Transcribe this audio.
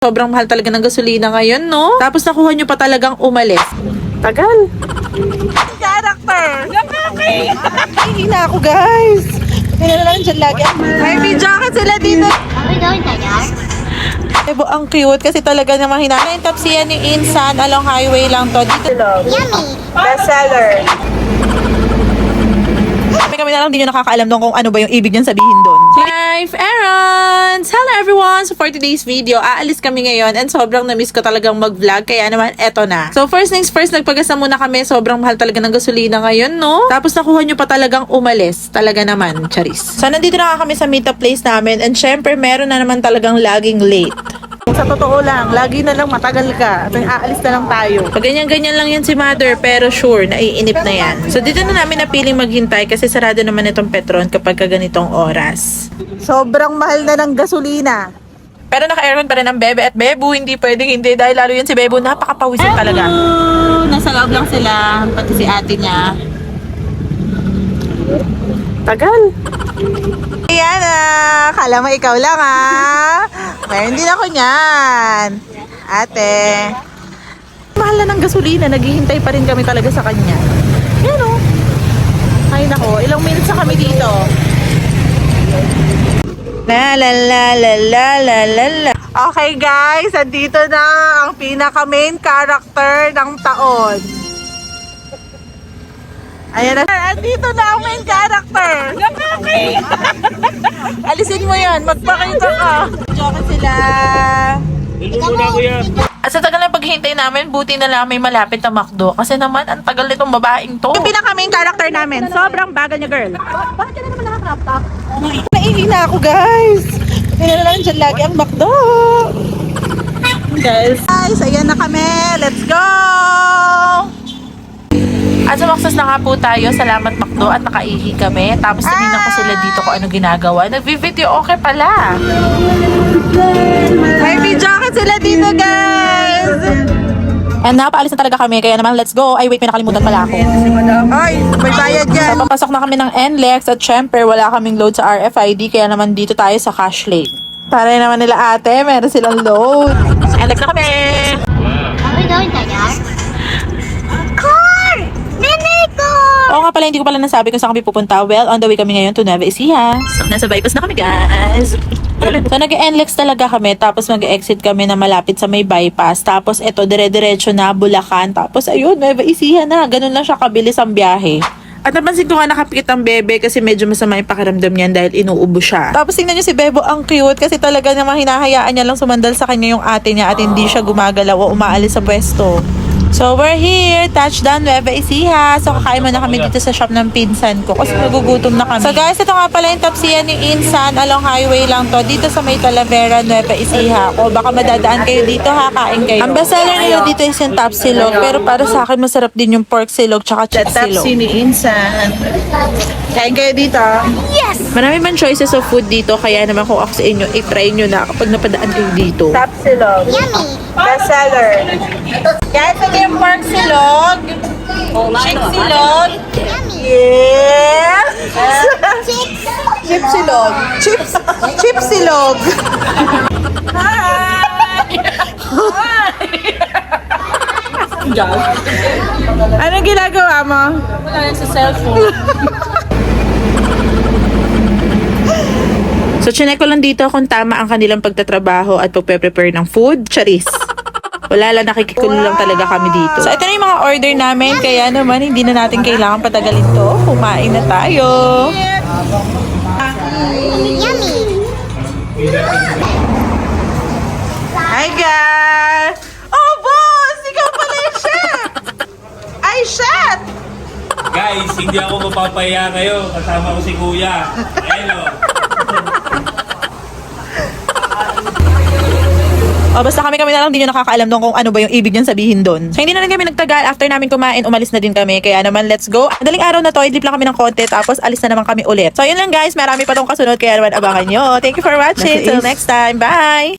Sobrang mahal talaga ng gasolina ngayon, no? Tapos nakuha nyo pa talagang umalis. Tagal. Character. Nakakahina ako, guys. Kaya na lang dyan lagi. May jacket sila dito. Are we going to Dad? Ebo, ang cute kasi talaga namang hinala yung tapsiyan ni Insan along highway lang to. Dito lang. Yummy! Bestseller. Kami na lang din yung nakakaalam doon kung ano ba yung ibig niyang sabihin doon. Life errands! Hello everyone! So for today's video, aalis kami ngayon and sobrang na-miss ko talagang mag-vlog kaya naman eto na. So first things first, nagpagasa muna kami. Sobrang mahal talaga ng gasolina ngayon, no? Tapos nakuha nyo pa talagang umalis. Talaga naman, charis. So nandito na kami sa meetup place namin and syempre meron na naman talagang laging late. Sa totoo lang, lagi na lang matagal ka at aalis na lang tayo. Pag ganyan-ganyan lang yan si mother, pero sure, naiinip na yan. So dito na namin napiling maghintay kasi sarado naman itong Petron kapag ganitong oras. Sobrang mahal na ng gasolina. Pero naka-aircon pa rin ang bebe at bebu, hindi pwedeng hindi dahil lalo yun si bebu, napakapawisin talaga. Nasa loob lang sila, pati si ate niya. Tagal. Ayan ah, kala mo ikaw lang ah. Meron din ako niyan. Ate. Mahal na ng gasolina, naghihintay pa rin kami talaga sa kanya. Yan o. Ay nako, ilang minutes na kami dito. La la la la la la la la. Okay guys, andito na ang pinaka main character ng taon. Ayan na. Andito na ang main character. Alisin mo yan. Magpakita ka. Joke sila. At sa tagal na paghihintay namin, buti na lang may malapit na McDo. Kasi naman, ang tagal nitong babaeng to. Yung pinaka main character namin. Sobrang bagal niya, girl. Bakit ka na naman nakakrop top? Naihina ako, guys. Kaya na lang dyan lagi ang McDo. Guys, ayan na kami. Let's go! At sumakses na nga po tayo, salamat McDo at nakaihi kami. Tapos tinignan ko sila dito kung ano ginagawa. Nag-video okay pala. May jacket sila dito, guys! And napaalis na talaga kami, kaya naman let's go. Ay wait, may nakalimutan pala ako. Ay, may bayad yan. So papasok na kami ng NLEX at syempre wala kaming load sa RFID, kaya naman dito tayo sa cash lane. Para naman nila ate, meron silang load. Sa NLEX na kami! Are we going to Dad? Oo nga pala, hindi ko pala nasabi kung saan kami pupunta. Well, on the way kami ngayon to Nueva Ecija. So, nasa bypass na kami, guys. So, nag-NLEX talaga kami. Tapos, mag-exit kami na malapit sa may bypass. Tapos, eto, dire-diretso na, Bulacan. Tapos, ayun, Nueva Ecija na. Ganun lang siya kabilis ang biyahe. At napansin ko nga nakapikit ang bebe kasi medyo masama yung pakiramdam niyan dahil inuubo siya. Tapos tingnan niyo si Bebo, ang cute kasi talaga namang hinahayaan niya lang sumandal sa kanya yung ate niya at hindi siya gumagalaw o umaalis sa pwesto. So, we're here. Touchdown, Nueva Ecija. So, kakain muna kami dito sa shop ng pinsan ko kasi nagugutom na kami. So, guys, ito nga pala yung tapsiyan ni Insan. Along highway lang to. Dito sa may Talavera, Nueva Ecija. O, baka madadaan kayo dito ha. Kain kayo. Ang bestseller nila dito is yung top silog. Pero para sa akin, masarap din yung pork silog tsaka chick silog. Tapsi ni Insan. Kain kayo dito. Yes! Marami man choices of food dito. Kaya naman kung ako sa inyo, i-try nyo na kapag napadaan kayo dito. Top silog. Yummy! Bestseller. Guys, ito yung pork silog. Chick silog. Yummy! Yes! Chicks! Chip silog. Chip silog. Hi! Anong ginagawa mo? Wala lang sa cellphone. So, chinek ko lang dito kung tama ang kanilang pagtatrabaho at pagpe-prepare ng food. Charis. Wala lang, nakikikulo lang talaga kami dito. So, ito na yung mga order namin. Kaya naman, hindi na natin kailangan patagalin to. Kumain na tayo. Yummy! Hi, guys! Oh, boss! Ikaw pala yung chef! Ay, chef! Guys, hindi ako mapapaya kayo. Kasama ko si Kuya. Hello. O, basta kami na lang din yung nakakaalam doon kung ano ba yung ibig niyang sabihin doon. So, hindi na rin kami nagtagal. After namin kumain, umalis na din kami. Kaya naman, let's go. Madaling araw na to, idlip lang kami ng konti. Tapos, alis na naman kami ulit. So, yun lang guys. Marami pa tong kasunod. Kaya naman, abangan nyo. Thank you for watching. Till next time. Bye!